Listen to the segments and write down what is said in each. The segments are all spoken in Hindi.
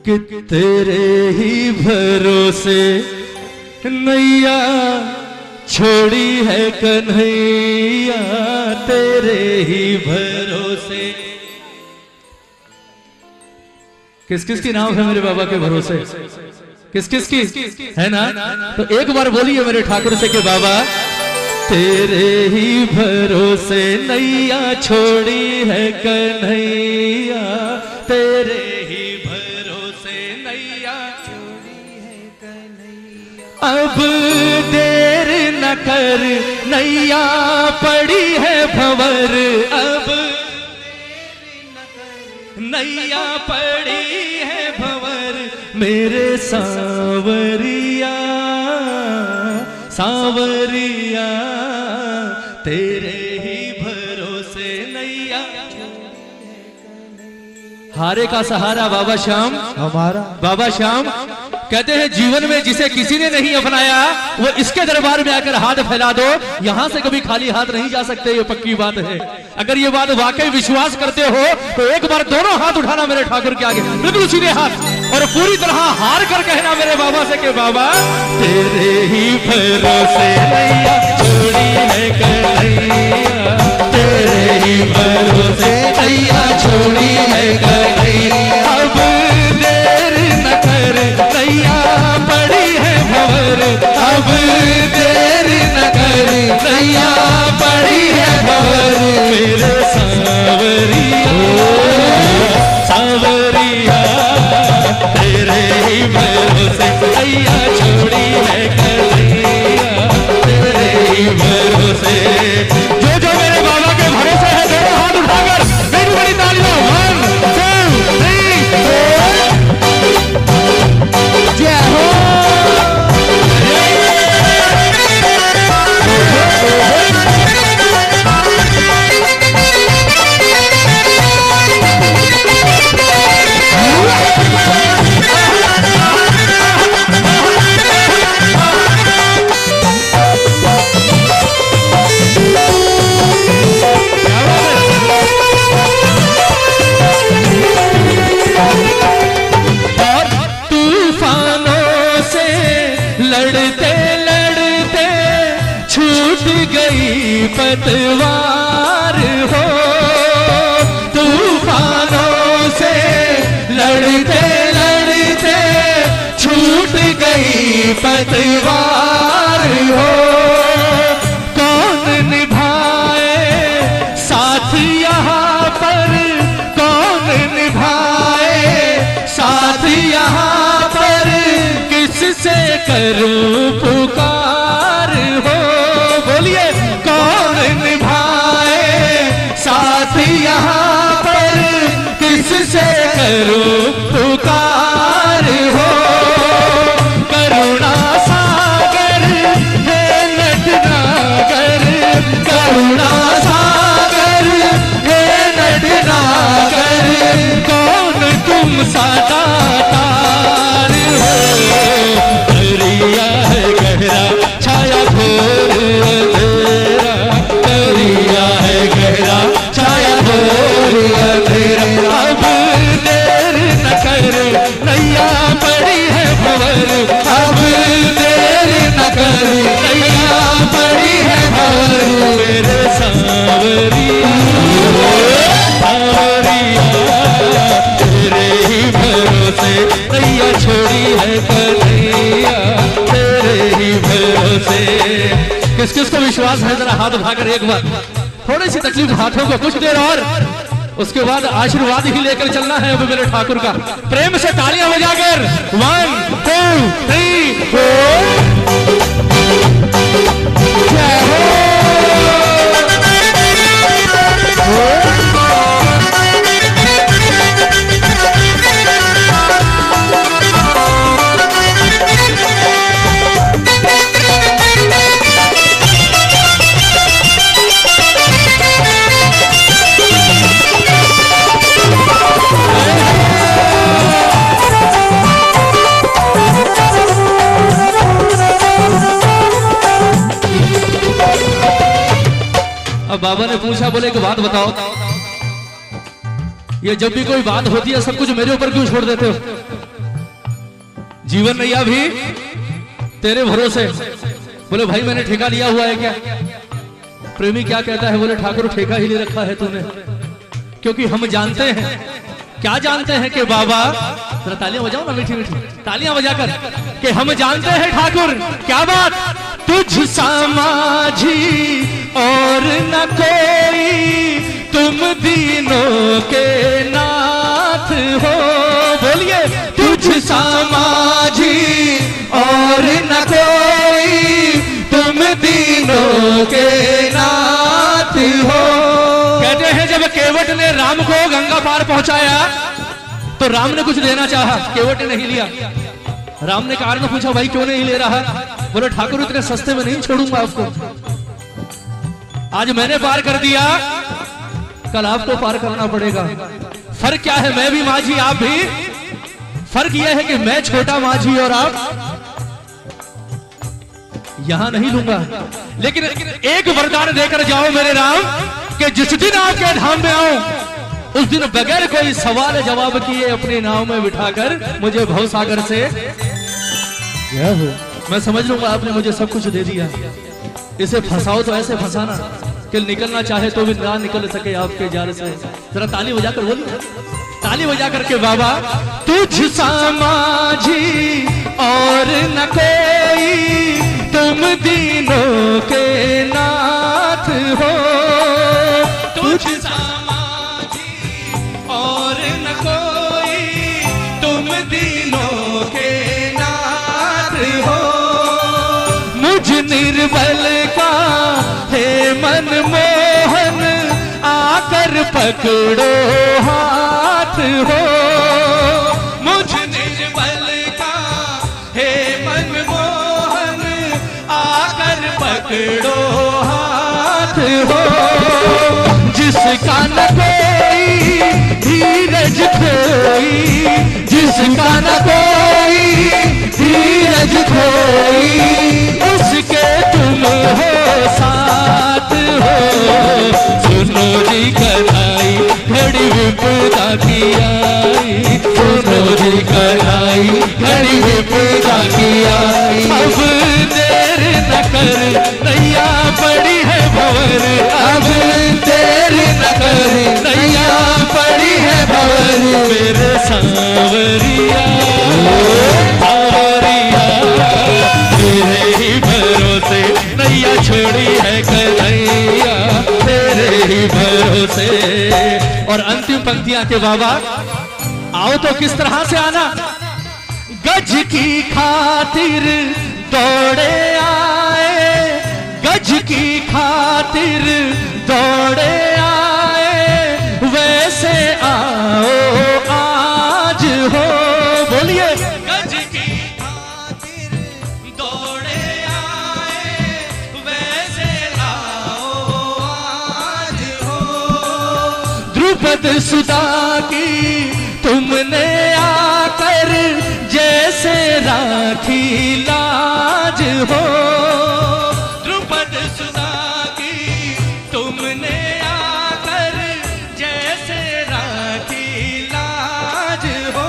कि तेरे ही भरोसे नैया छोड़ी है कन्हैया, तेरे ही भरोसे। किस किस की नाम है मेरे बाबा के भरोसे? किस किस की है ना? तो एक बार बोलिए मेरे ठाकुर से कि बाबा तेरे ही भरोसे नैया छोड़ी है कन्हैया, तेरे ही भरोसे नैया छोड़ी है कन्हैया। अब देर न कर नैया पड़ी है भंवर, अब नैया पड़ी है भंवर, मेरे सांवरिया सांवरिया, तेरे ही भरोसे नैया। हारे का सहारा बाबा श्याम हमारा। बाबा श्याम कहते हैं जीवन में जिसे किसी ने नहीं अपनाया वो इसके दरबार में आकर हाथ फैला दो, यहां से कभी खाली हाथ नहीं जा सकते, ये पक्की बात है। अगर ये बात वाकई विश्वास करते हो तो एक बार दोनों हाथ उठाना मेरे ठाकुर के आगे, बिल्कुल सीधे हाथ, और पूरी तरह हार कर कहना मेरे बाबा से कि बाबा तेरे ही भरोसे नैया छोड़ी है कन्हैया, तेरे ही भरोसे नैया छोड़ी है कन्हैया। अब देर न कर नैया पड़ी है भंवर, अब देर न कर नैया पड़ी है भंवर, मेरे सांवरिया सांवरिया, तेरे ही भरोसे नैया छोड़ी है कन्हैया, तेरे ही भरोसे। जो जो मेरे बाबा के भरोसे है दोनों हाथ उठाकर बड़ी बड़ी तालियां। 1 2 3 जय हो। पतवार हो, तूफानों से लड़ते लड़ते छूट गई पतवार हो। कौन निभाए साथ यहाँ पर, कौन निभाए साथ यहाँ पर, किससे करूं पुकार हो। बोलिए कौन निभाए साथ यहाँ पर, किससे करूं पुकार हो। करुणा सागर है नटनागर, करुणा सागर है नटनागर, कौन तुम सदा तार हो। दरिया है गहरा छाया घोर अंधेरा, दरिया है गहरा छाया घोर अंधेरा। अब देर न कर नैया पड़ी है भंवर, अब देर न कर नैया पड़ी है भंवर, मेरे सांवरिया सांवरिया, तेरे ही भरोसे नैया छोड़ी है कन्हैया, तेरे ही भरोसे। किस किस को विश्वास है जरा हाथ उठाकर एक बार। थोड़ी सी तकलीफ हाथों को, कुछ देर और, उसके बाद आशीर्वाद ही लेकर चलना है अब मेरे ठाकुर का। प्रेम से तालियां बजाकर 1 2 3 4 जय हो। अब बाबा ने पूछा, बोले कि बात बताओ, ये जब भी कोई बात होती है सब कुछ मेरे ऊपर क्यों छोड़ देते हो? जीवन नैया भी तेरे भरोसे। बोले भाई मैंने ठेका लिया हुआ है क्या? प्रेमी क्या कहता है? बोले ठाकुर ठेका ही ले रखा है तूने, क्योंकि हम जानते हैं, क्या जानते हैं कि बाबा, जरा तालियां बजाओ ना मीठी मीठी तालियां बजाकर, कि हम जानते हैं ठाकुर क्या बात, तुझ सा माझी और न कोई, तुम दीनों के नाथ हो। बोलिए, तुझ सा माझी और न कोई, तुम दीनों के नाथ हो। कहते हैं जब केवट ने राम को गंगा पार पहुंचाया तो राम ने कुछ देना चाहा, केवट ने नहीं लिया। राम ने कारण पूछा, भाई क्यों नहीं ले रहा? बोले ठाकुर इतने सस्ते में नहीं छोड़ूंगा आपको, आज मैंने पार कर दिया, कल आपको पार करना पड़ेगा। फर्क क्या है? मैं भी माझी, आप भी। फर्क यह है कि मैं छोटा माझी और आप यहां नहीं लूंगा, लेकिन एक वरदान देकर जाओ मेरे राम, कि जिस दिन आपके धाम में आऊं उस दिन बगैर कोई सवाल जवाब किए अपने नाव में बिठाकर मुझे भवसागर से मैं समझ लूंगा आपने मुझे सब कुछ दे दिया। इसे फंसाओ तो ऐसे फंसाना कि निकलना चाहे तो भी ना निकल सके आपके जाल से। जरा ताली बजाकर बोलिए, ताली बजा करके बाबा, तुझ सा माझी और न कोई, तुम दीनों के नाथ हो। तुझ सा माझी और न कोई, तुम दीनों के नाथ हो। मुझ निर्बल का हे मन मोहन, आकर पकड़ो हाथ हो। मुझ निर्बल का हे मन मोहन, आकर पकड़ो हाथ हो। जिसका न कोई धीरज खोई, जिसका न कोई धीरज खोई, उसके तुम हो साथ हो। सुनो जी कलाई घड़ी विपदा की आई, सुनो जी कलाई घड़ी विपदा की आई। अब देर न कर नैया पड़ी है भंवर, अब देर न कर नैया पड़ी है भंवर। मेरे सांवरिया सांवरिया, तेरे ही भरोसे नैया छोड़ी है कन्हैया, तेरे ही भरोसे। और अंतिम पंक्तियां के बाबा, आओ तो किस तरह से आना, गज की खातिर दौड़े आए, गज की खातिर दौड़े आए, वैसे आओ आज हो। बोलिए, गज की खातिर दौड़े आए, वैसे आओ आज हो। द्रुपद सुधा की तुमने आकर जैसे राखी लाज हो। द्रुपद सुधा की तुमने आकर जैसे राखी लाज हो।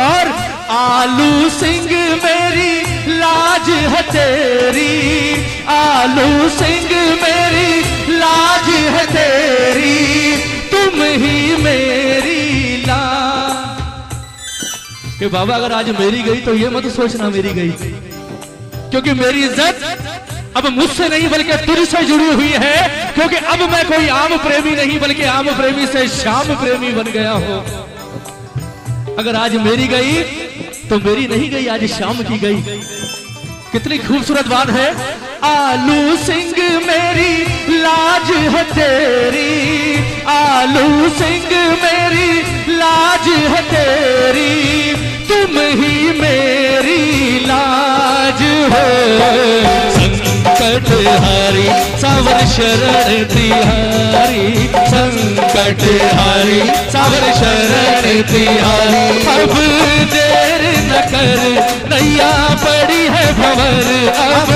और आलू सिंह मेरी लाज है तेरी, आलू सिंह मेरी लाज है तेरी, तुम ही मेरी लाज। कि बाबा अगर आज मेरी गई तो ये मत सोचना मेरी गई, क्योंकि मेरी इज्जत अब मुझसे नहीं बल्कि तुझसे जुड़ी हुई है। क्योंकि अब मैं कोई आम प्रेमी नहीं बल्कि आम प्रेमी से श्याम प्रेमी बन गया हूं। अगर आज मेरी गई तो मेरी नहीं गई, आज श्याम की गई। कितनी खूबसूरत बात है, आलू सिंह मेरी लाज है तेरी, आलू सिंह मेरी लाज है तेरी, तुम ही मेरी लाज हो। संकट हारी सावर शरण तिहारी, संकट हारी सावर शरण तिहारी। अब देर न कर नैया पड़ी है भंवर, अब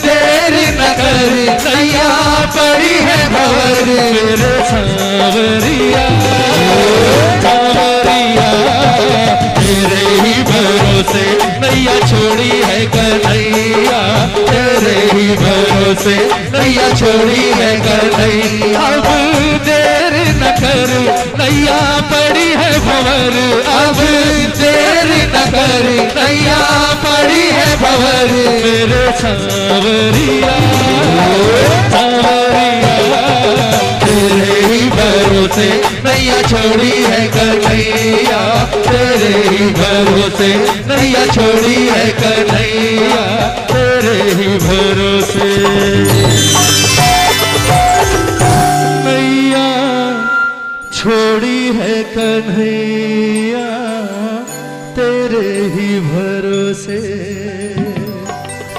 देर न कर नैया पड़ी है भंवर। मेरे सांवरिया सांवरिया, तेरे ही भरोसे है कन्हैया, तेरे ही भरोसे नैया छोड़ी है कन्हैया। अब देर न कर नैया पड़ी है भंवर, अब देर न कर नैया पड़ी है भंवर। मेरे सांवरिया सांवरिया, तेरे ही भरोसे नैया छोड़ी है कन्हैया, तेरे ही भरोसे नैया छोड़ी है कन्हैया, तेरे ही भरोसे नैया छोड़ी है कन्हैया, तेरे ही भरोसे।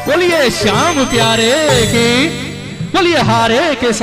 बोलिए श्याम प्यारे की, बोलिए हारे के साथ।